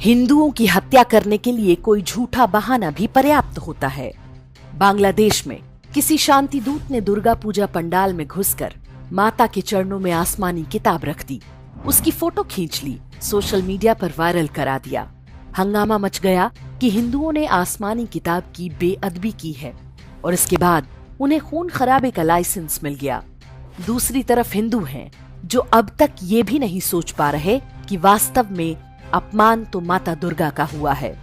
हिंदुओं की हत्या करने के लिए कोई झूठा बहाना भी पर्याप्त होता है। बांग्लादेश में किसी शांति दूत ने दुर्गा पूजा पंडाल में घुसकर माता के चरणों में आसमानी किताब रख दी, उसकी फोटो खींच ली, सोशल मीडिया पर वायरल करा दिया। हंगामा मच गया कि हिंदुओं ने आसमानी किताब की बेअदबी की है और इसके बाद उन्हें खून खराबे का लाइसेंस मिल गया। दूसरी तरफ हिंदू हैं जो अब तक ये भी नहीं सोच पा रहे कि वास्तव में अपमान तो माता दुर्गा का हुआ है।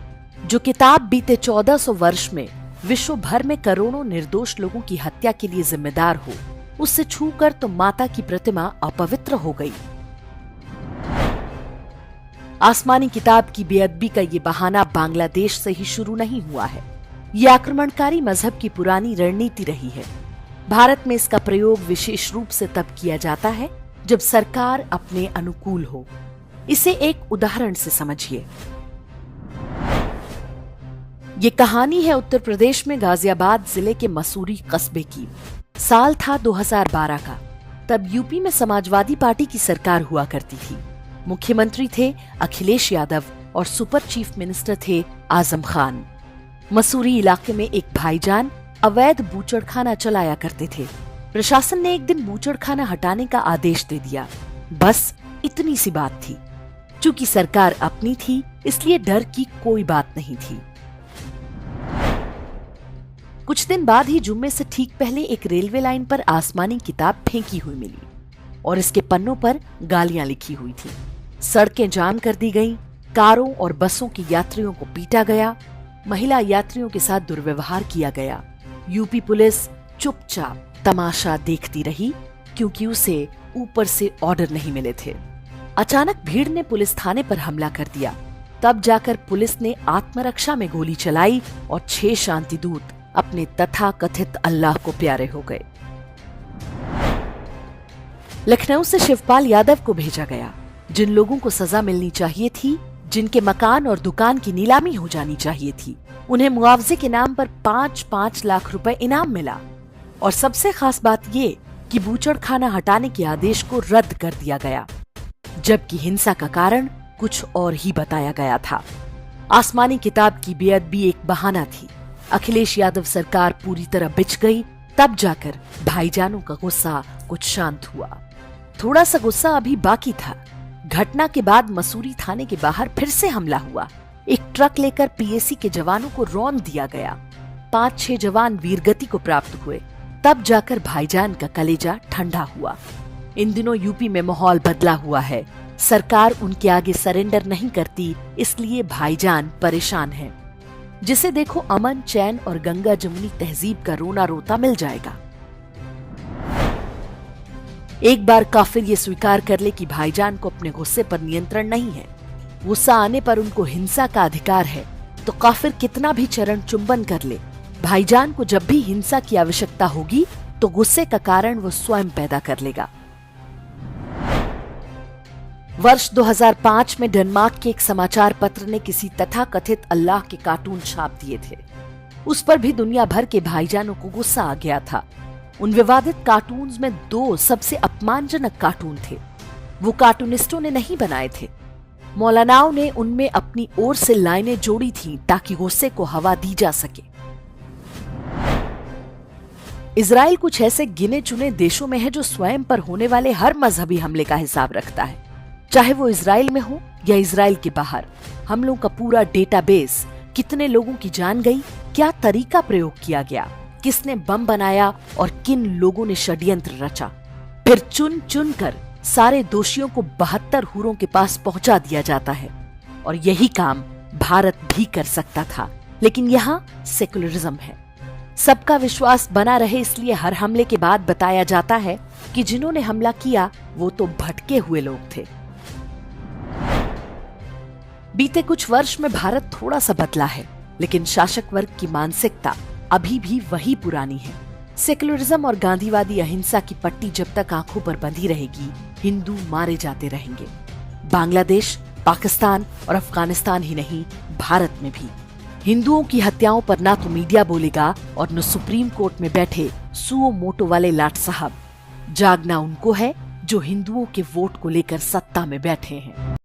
जो किताब बीते 1400 वर्ष में विश्व भर में करोड़ों निर्दोष लोगों की हत्या के लिए जिम्मेदार हो, उससे छूकर तो माता की प्रतिमा अपवित्र हो गई। आसमानी किताब की बेअदबी का ये बहाना बांग्लादेश से ही शुरू नहीं हुआ है। ये आक्रमणकारी मजहब की पुरानी रणनीति रही है। भारत में इसका प्रयोग विशेष रूप से तब किया जाता है जब सरकार अपने अनुकूल हो। इसे एक उदाहरण से समझिए। ये कहानी है उत्तर प्रदेश में गाजियाबाद जिले के मसूरी कस्बे की। साल था 2012 का। तब यूपी में समाजवादी पार्टी की सरकार हुआ करती थी। मुख्यमंत्री थे अखिलेश यादव और सुपर चीफ मिनिस्टर थे आजम खान। मसूरी इलाके में एक भाईजान अवैध बूचड़खाना चलाया करते थे। प्रशासन ने एक दिन बूचड़खाना हटाने का आदेश दे दिया। बस इतनी सी बात थी। चूंकि सरकार अपनी थी, इसलिए डर की कोई बात नहीं थी। कुछ दिन बाद ही जुम्मे से ठीक पहले एक रेलवे लाइन पर आसमानी किताब फेंकी हुई मिली और इसके पन्नों पर गालियां लिखी हुई थी। सड़कें जाम कर दी गईं, कारों और बसों के यात्रियों को पीटा गया, महिला यात्रियों के साथ दुर्व्यवहार किया गया। यूपी पुलिस चुपचाप तमाशा देखती रही क्योंकि उसे ऊपर से ऑर्डर नहीं मिले थे। अचानक भीड़ ने पुलिस थाने पर हमला कर दिया। तब जाकर पुलिस ने आत्मरक्षा में गोली चलाई और 6 शांति दूत अपने तथाकथित अल्लाह को प्यारे हो गए। लखनऊ से शिवपाल यादव को भेजा गया। जिन लोगों को सजा मिलनी चाहिए थी, जिनके मकान और दुकान की नीलामी हो जानी चाहिए थी, उन्हें मुआवजे के नाम पर 5-5 लाख रुपए इनाम मिला। और सबसे खास बात ये कि बूचड़खाना हटाने के आदेश को रद्द कर दिया गया, जबकि हिंसा का कारण कुछ और ही बताया गया था। आसमानी किताब की बेअदबी एक बहाना थी। अखिलेश यादव सरकार पूरी तरह बिछ गई। तब जाकर भाईजानों का गुस्सा कुछ शांत हुआ। थोड़ा सा गुस्सा अभी बाकी था। घटना के बाद मसूरी थाने के बाहर फिर से हमला हुआ। एक ट्रक लेकर पीएसी के जवानों को रौंद दिया गया। 5-6 जवान वीरगति को प्राप्त हुए। तब जाकर भाईजान का कलेजा ठंडा हुआ। इन दिनों यूपी में माहौल बदला हुआ है। सरकार उनके आगे सरेंडर नहीं करती, इसलिए भाईजान परेशान है। जिसे देखो अमन, चैन और गंगा जमुनी तहजीब का रोना रोता मिल जाएगा। एक बार काफिर ये स्वीकार कर ले कि भाईजान को अपने गुस्से पर नियंत्रण नहीं है, गुस्सा आने पर उनको हिंसा का अधिकार है, तो काफिर कितना भी चरण चुंबन कर ले, भाईजान को जब भी हिंसा की आवश्यकता होगी तो गुस्से का कारण वो स्वयं पैदा कर लेगा। वर्ष 2005 में डेनमार्क के एक समाचार पत्र ने किसी तथाकथित अल्लाह के कार्टून छाप दिए थे। उस पर भी दुनिया भर के भाईजानों को गुस्सा आ गया था। उन विवादित कार्टून्स में 2 सबसे अपमानजनक कार्टून थे। वो कार्टूनिस्टों ने नहीं बनाए थे। मौलानाओं ने उनमें अपनी ओर से लाइनें जोड़ी थीं ताकि गुस्से को हवा दी जा सके। इजराइल कुछ ऐसे गिने चुने देशों में है जो स्वयं पर होने वाले हर मजहबी हमले का हिसाब रखता है, चाहे वो इजराइल में हो या इजराइल के बाहर। हमलों का पूरा डेटाबेस, कितने लोगों की जान गई, क्या तरीका प्रयोग किया गया, किसने बम बनाया और किन लोगों ने षड्यंत्र रचा। फिर चुन चुन कर सारे दोषियों को 72 हूरों के पास पहुंचा दिया जाता है। और यही काम भारत भी कर सकता था, लेकिन यहाँ सेकुलरिज्म है। सबका विश्वास बना रहे इसलिए हर हमले के बाद बताया जाता है कि जिन्होंने हमला किया वो तो भटके हुए लोग थे। बीते कुछ वर्ष में भारत थोड़ा सा बदला है, लेकिन शासक वर्ग की मानसिकता अभी भी वही पुरानी है। सेकुलरिज्म और गांधीवादी अहिंसा की पट्टी जब तक आंखों पर बंधी रहेगी, हिंदू मारे जाते रहेंगे। बांग्लादेश, पाकिस्तान और अफगानिस्तान ही नहीं, भारत में भी हिंदुओं की हत्याओं पर ना तो मीडिया बोलेगा और न सुप्रीम कोर्ट में बैठे सुओ मोटो वाले लाट साहब। जागना उनको है जो हिंदुओं के वोट को लेकर सत्ता में बैठे हैं।